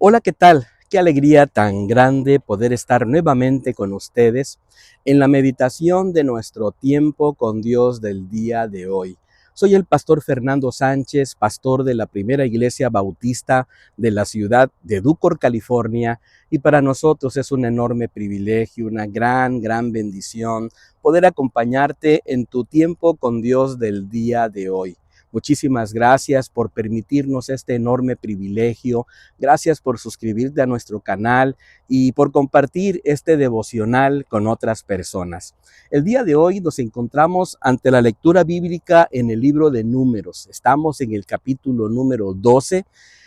Hola, ¿qué tal? Qué alegría tan grande poder estar nuevamente con ustedes en la meditación de nuestro tiempo con Dios del día de hoy. Soy el pastor Fernando Sánchez, pastor de la Primera Iglesia Bautista de la ciudad de Ducor, California, y para nosotros es un enorme privilegio, una gran bendición poder acompañarte en tu tiempo con Dios del día de hoy. Muchísimas gracias por permitirnos este enorme privilegio. Gracias por suscribirte a nuestro canal y por compartir este devocional con otras personas. El día de hoy nos encontramos ante la lectura bíblica en el libro de Números. Estamos en el capítulo número 12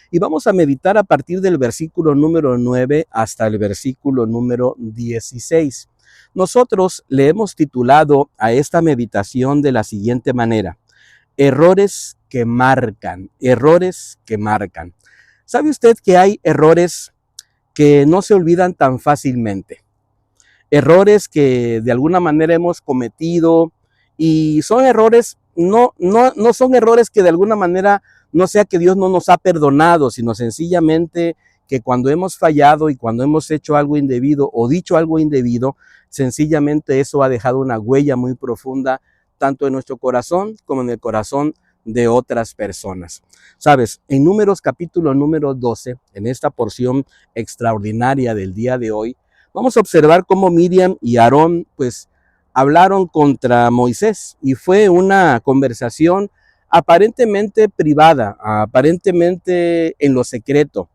y vamos a meditar a partir del versículo número 9 hasta el versículo número 16. Nosotros le hemos titulado a esta meditación de la siguiente manera: errores que marcan, errores que marcan. ¿Sabe usted que hay errores que no se olvidan tan fácilmente? Errores que de alguna manera hemos cometido y son errores, no son errores que de alguna manera no sea que Dios no nos ha perdonado, sino sencillamente que cuando hemos fallado y cuando hemos hecho algo indebido o dicho algo indebido, sencillamente eso ha dejado una huella muy profunda tanto en nuestro corazón como en el corazón de otras personas. Sabes, en Números capítulo número 12, en esta porción extraordinaria del día de hoy, vamos a observar cómo Miriam y Aarón pues hablaron contra Moisés y fue una conversación aparentemente privada, aparentemente en lo secreto,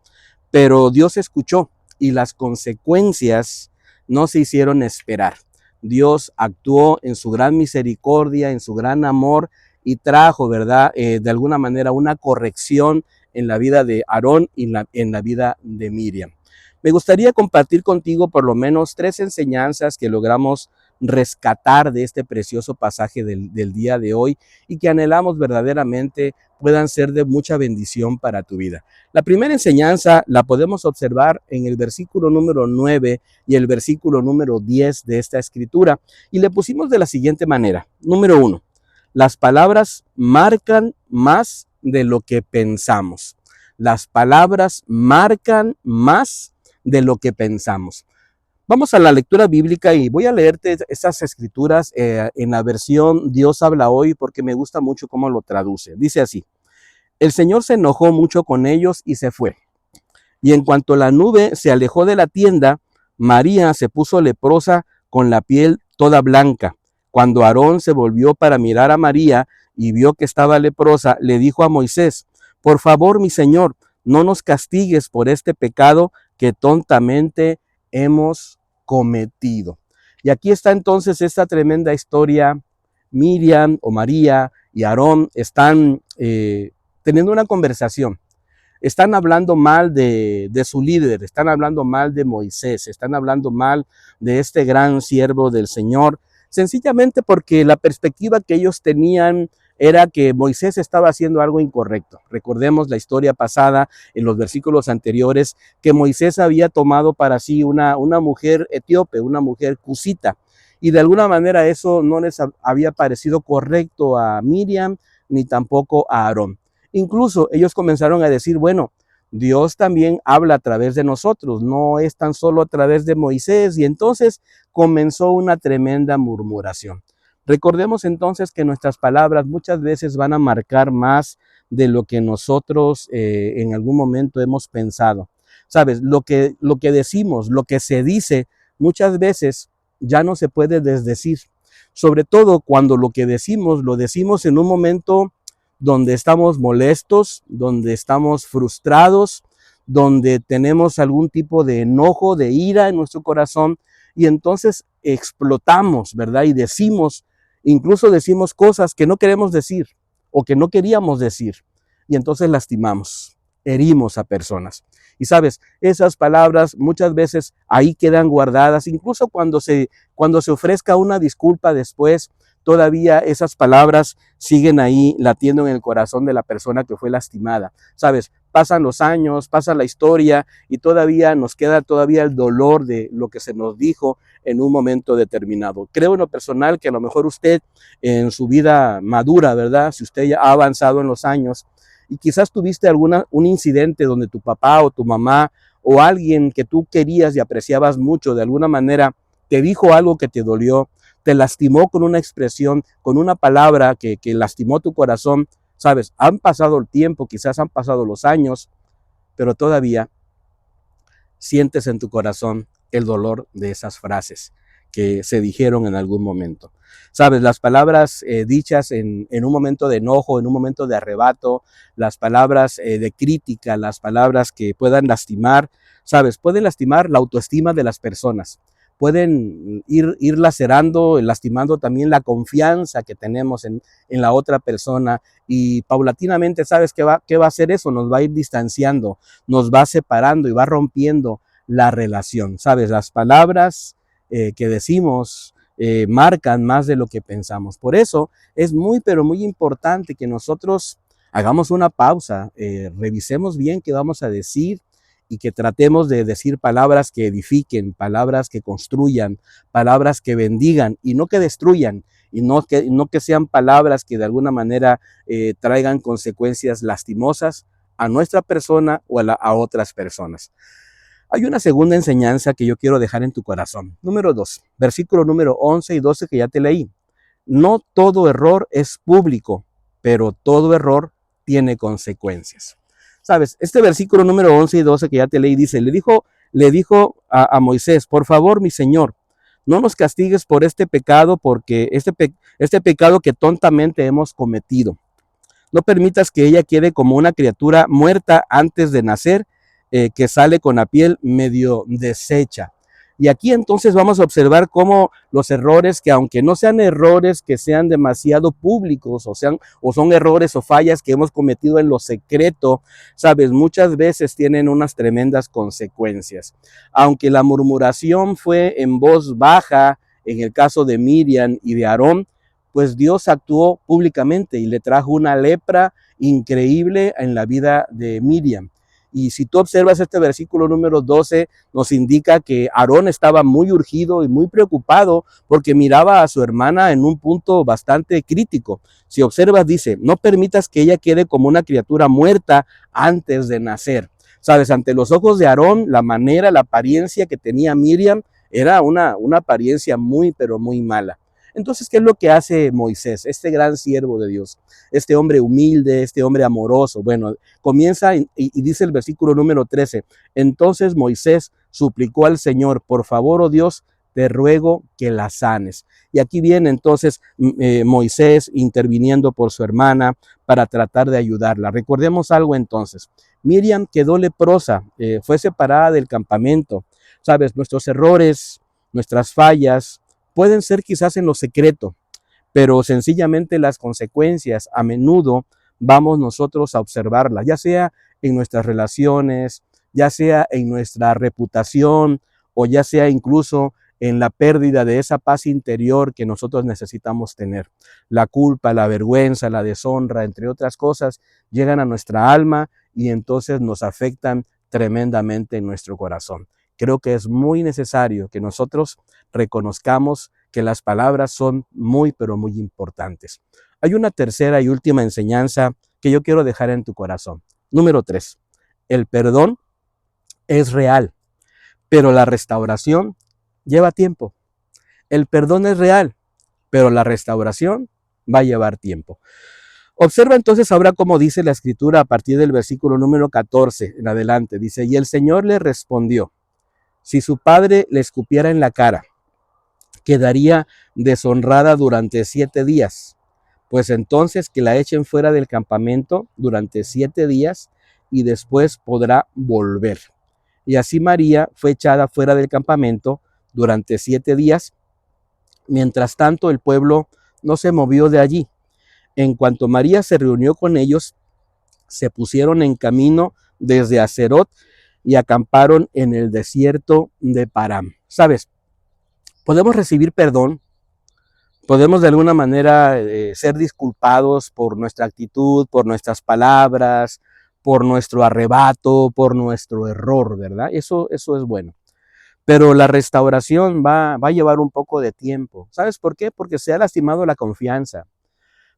pero Dios escuchó y las consecuencias no se hicieron esperar. Dios actuó en su gran misericordia, en su gran amor y trajo, ¿verdad? De alguna manera una corrección en la vida de Aarón y en la vida de Miriam. Me gustaría compartir contigo por lo menos 3 enseñanzas que logramos rescatar de este precioso pasaje del día de hoy y que anhelamos verdaderamente puedan ser de mucha bendición para tu vida. La primera enseñanza la podemos observar en el versículo número 9 y el versículo número 10 de esta escritura, y le pusimos de la siguiente manera. Número 1, las palabras marcan más de lo que pensamos. Las palabras marcan más de lo que pensamos. Vamos a la lectura bíblica y voy a leerte estas escrituras en la versión Dios habla hoy porque me gusta mucho cómo lo traduce. Dice así: el Señor se enojó mucho con ellos y se fue. Y en cuanto la nube se alejó de la tienda, María se puso leprosa con la piel toda blanca. Cuando Aarón se volvió para mirar a María y vio que estaba leprosa, le dijo a Moisés: por favor, mi Señor, no nos castigues por este pecado que tontamente hemos cometido. Y aquí está entonces esta tremenda historia. Miriam o María y Aarón están teniendo una conversación. Están hablando mal de su líder, están hablando mal de Moisés, están hablando mal de este gran siervo del Señor, sencillamente porque la perspectiva que ellos tenían era que Moisés estaba haciendo algo incorrecto. Recordemos la historia pasada en los versículos anteriores, que Moisés había tomado para sí una mujer etíope, una mujer cusita, y de alguna manera eso no les había parecido correcto a Miriam ni tampoco a Aarón. Incluso ellos comenzaron a decir, bueno, Dios también habla a través de nosotros, no es tan solo a través de Moisés, y entonces comenzó una tremenda murmuración. Recordemos entonces que nuestras palabras muchas veces van a marcar más de lo que nosotros en algún momento hemos pensado. Sabes, lo que decimos, lo que se dice, muchas veces ya no se puede desdecir. Sobre todo cuando lo que decimos, lo decimos en un momento donde estamos molestos, donde estamos frustrados, donde tenemos algún tipo de enojo, de ira en nuestro corazón, y entonces explotamos, ¿verdad? Y decimos, incluso decimos cosas que no queremos decir o que no queríamos decir, y entonces lastimamos, herimos a personas. Y sabes, esas palabras muchas veces ahí quedan guardadas, incluso cuando se ofrezca una disculpa después, todavía esas palabras siguen ahí latiendo en el corazón de la persona que fue lastimada. Sabes, pasan los años, pasa la historia y todavía nos queda todavía el dolor de lo que se nos dijo en un momento determinado. Creo en lo personal que a lo mejor usted en su vida madura, ¿verdad? Si usted ya ha avanzado en los años y quizás tuviste un incidente donde tu papá o tu mamá o alguien que tú querías y apreciabas mucho, de alguna manera te dijo algo que te dolió, te lastimó con una expresión, con una palabra que lastimó tu corazón, sabes, han pasado el tiempo, quizás han pasado los años, pero todavía sientes en tu corazón el dolor de esas frases que se dijeron en algún momento. Sabes, las palabras dichas en un momento de enojo, en un momento de arrebato, las palabras de crítica, las palabras que puedan lastimar, sabes, pueden lastimar la autoestima de las personas, pueden ir lacerando, lastimando también la confianza que tenemos en la otra persona, y paulatinamente, ¿sabes qué va a hacer eso? Nos va a ir distanciando, nos va separando y va rompiendo la relación. ¿Sabes? Las palabras que decimos marcan más de lo que pensamos. Por eso es muy, pero muy importante que nosotros hagamos una pausa, revisemos bien qué vamos a decir y que tratemos de decir palabras que edifiquen, palabras que construyan, palabras que bendigan y no que destruyan, y no que sean palabras que de alguna manera traigan consecuencias lastimosas a nuestra persona o a otras personas. Hay una segunda enseñanza que yo quiero dejar en tu corazón. Número 2, versículo número 11 y 12 que ya te leí. No todo error es público, pero todo error tiene consecuencias. Sabes, este versículo número 11 y 12 que ya te leí dice, le dijo a Moisés, por favor, mi Señor, no nos castigues por este pecado, porque este pecado que tontamente hemos cometido. No permitas que ella quede como una criatura muerta antes de nacer, que sale con la piel medio deshecha. Y aquí entonces vamos a observar cómo los errores, que aunque no sean errores que sean demasiado públicos, o son errores o fallas que hemos cometido en lo secreto, sabes, muchas veces tienen unas tremendas consecuencias. Aunque la murmuración fue en voz baja, en el caso de Miriam y de Aarón, pues Dios actuó públicamente y le trajo una lepra increíble en la vida de Miriam. Y si tú observas este versículo número 12, nos indica que Aarón estaba muy urgido y muy preocupado porque miraba a su hermana en un punto bastante crítico. Si observas, dice, no permitas que ella quede como una criatura muerta antes de nacer. Sabes, ante los ojos de Aarón, la manera, la apariencia que tenía Miriam era una apariencia muy, pero muy mala. Entonces, ¿qué es lo que hace Moisés, este gran siervo de Dios? Este hombre humilde, este hombre amoroso. Bueno, comienza y dice el versículo número 13. Entonces Moisés suplicó al Señor, por favor, oh Dios, te ruego que la sanes. Y aquí viene entonces Moisés interviniendo por su hermana para tratar de ayudarla. Recordemos algo entonces. Miriam quedó leprosa, fue separada del campamento. Sabes, nuestros errores, nuestras fallas, pueden ser quizás en lo secreto, pero sencillamente las consecuencias a menudo vamos nosotros a observarlas, ya sea en nuestras relaciones, ya sea en nuestra reputación o ya sea incluso en la pérdida de esa paz interior que nosotros necesitamos tener. La culpa, la vergüenza, la deshonra, entre otras cosas, llegan a nuestra alma y entonces nos afectan tremendamente en nuestro corazón. Creo que es muy necesario que nosotros reconozcamos que las palabras son muy, pero muy importantes. Hay una tercera y última enseñanza que yo quiero dejar en tu corazón. Número 3. El perdón es real, pero la restauración lleva tiempo. El perdón es real, pero la restauración va a llevar tiempo. Observa entonces ahora cómo dice la escritura a partir del versículo número 14 en adelante. Dice, y el Señor le respondió, si su padre le escupiera en la cara, quedaría deshonrada durante 7 días. Pues entonces que la echen fuera del campamento durante 7 días y después podrá volver. Y así María fue echada fuera del campamento durante 7 días. Mientras tanto, el pueblo no se movió de allí. En cuanto María se reunió con ellos, se pusieron en camino desde Acerot y acamparon en el desierto de Param. ¿Sabes? Podemos recibir perdón, podemos de alguna manera ser disculpados por nuestra actitud, por nuestras palabras, por nuestro arrebato, por nuestro error, ¿verdad? Eso es bueno. Pero la restauración va a llevar un poco de tiempo. ¿Sabes por qué? Porque se ha lastimado la confianza,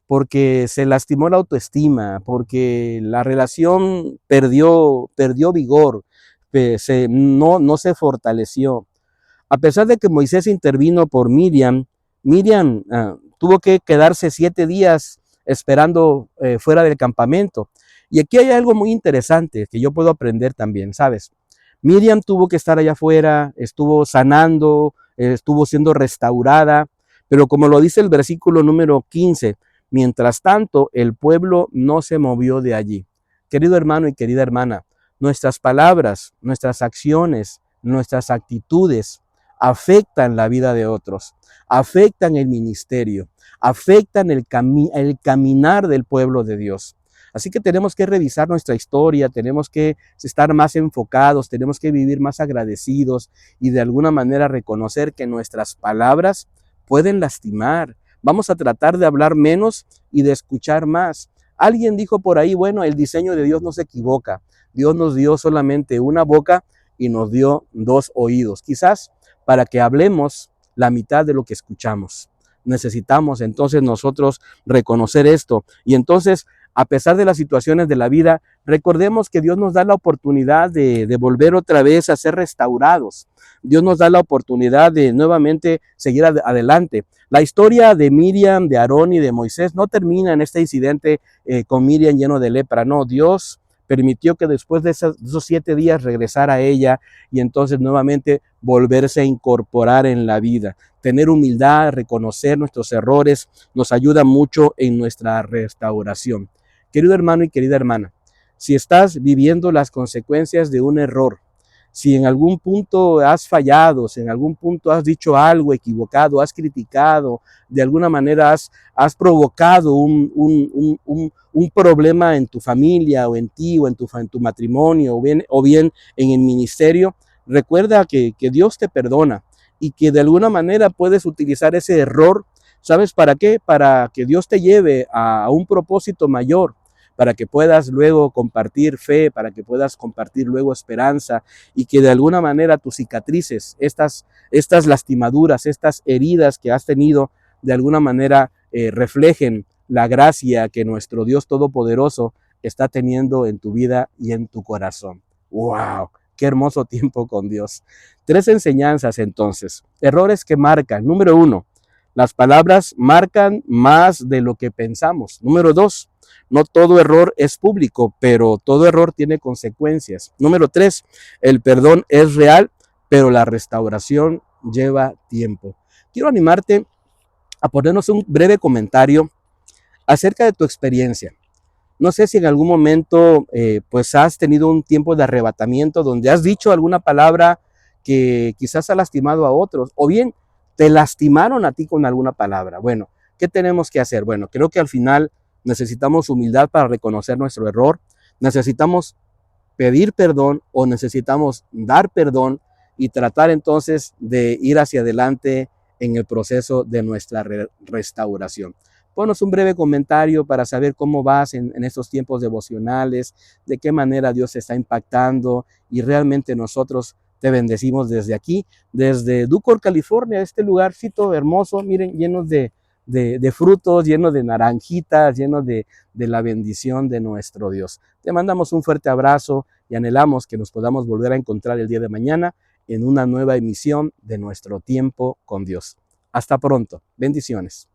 porque se lastimó la autoestima, porque la relación perdió vigor, no se fortaleció. A pesar de que Moisés intervino por Miriam, Miriam tuvo que quedarse 7 días esperando fuera del campamento. Y aquí hay algo muy interesante que yo puedo aprender también, ¿sabes? Miriam tuvo que estar allá afuera, estuvo sanando, estuvo siendo restaurada, pero como lo dice el versículo número 15, mientras tanto el pueblo no se movió de allí. Querido hermano y querida hermana, nuestras palabras, nuestras acciones, nuestras actitudes afectan la vida de otros, afectan el ministerio, afectan el caminar del pueblo de Dios. Así que tenemos que revisar nuestra historia, tenemos que estar más enfocados, tenemos que vivir más agradecidos y de alguna manera reconocer que nuestras palabras pueden lastimar. Vamos a tratar de hablar menos y de escuchar más. Alguien dijo por ahí, bueno, el diseño de Dios no se equivoca. Dios nos dio solamente una boca y nos dio 2 oídos. Quizás para que hablemos la mitad de lo que escuchamos. Necesitamos entonces nosotros reconocer esto. Y entonces, a pesar de las situaciones de la vida, recordemos que Dios nos da la oportunidad de volver otra vez a ser restaurados. Dios nos da la oportunidad de nuevamente seguir adelante. La historia de Miriam, de Aarón y de Moisés no termina en este incidente con Miriam lleno de lepra. No, Dios permitió que después de esos 7 días regresara a ella y entonces nuevamente volverse a incorporar en la vida. Tener humildad, reconocer nuestros errores, nos ayuda mucho en nuestra restauración. Querido hermano y querida hermana, si estás viviendo las consecuencias de un error, si en algún punto has fallado, si en algún punto has dicho algo equivocado, has criticado, de alguna manera has provocado un problema en tu familia o en ti o en tu matrimonio o bien en el ministerio, recuerda que Dios te perdona y que de alguna manera puedes utilizar ese error. ¿Sabes para qué? Para que Dios te lleve a un propósito mayor, para que puedas luego compartir fe, para que puedas compartir luego esperanza y que de alguna manera tus cicatrices, estas lastimaduras, estas heridas que has tenido, de alguna manera reflejen la gracia que nuestro Dios Todopoderoso está teniendo en tu vida y en tu corazón. ¡Wow! ¡Qué hermoso tiempo con Dios! 3 enseñanzas entonces. Errores que marcan. Número 1, las palabras marcan más de lo que pensamos. Número 2, no todo error es público, pero todo error tiene consecuencias. Número 3, el perdón es real, pero la restauración lleva tiempo. Quiero animarte a ponernos un breve comentario acerca de tu experiencia. No sé si en algún momento pues has tenido un tiempo de arrebatamiento donde has dicho alguna palabra que quizás ha lastimado a otros, o bien te lastimaron a ti con alguna palabra. Bueno, ¿qué tenemos que hacer? Bueno, creo que al final necesitamos humildad para reconocer nuestro error, necesitamos pedir perdón o necesitamos dar perdón y tratar entonces de ir hacia adelante en el proceso de nuestra restauración. Ponos un breve comentario para saber cómo vas en estos tiempos devocionales, de qué manera Dios te está impactando y realmente nosotros te bendecimos desde aquí, desde Ducor, California, este lugarcito hermoso, miren, lleno de frutos, lleno de naranjitas, lleno de la bendición de nuestro Dios. Te mandamos un fuerte abrazo y anhelamos que nos podamos volver a encontrar el día de mañana en una nueva emisión de nuestro tiempo con Dios. Hasta pronto. Bendiciones.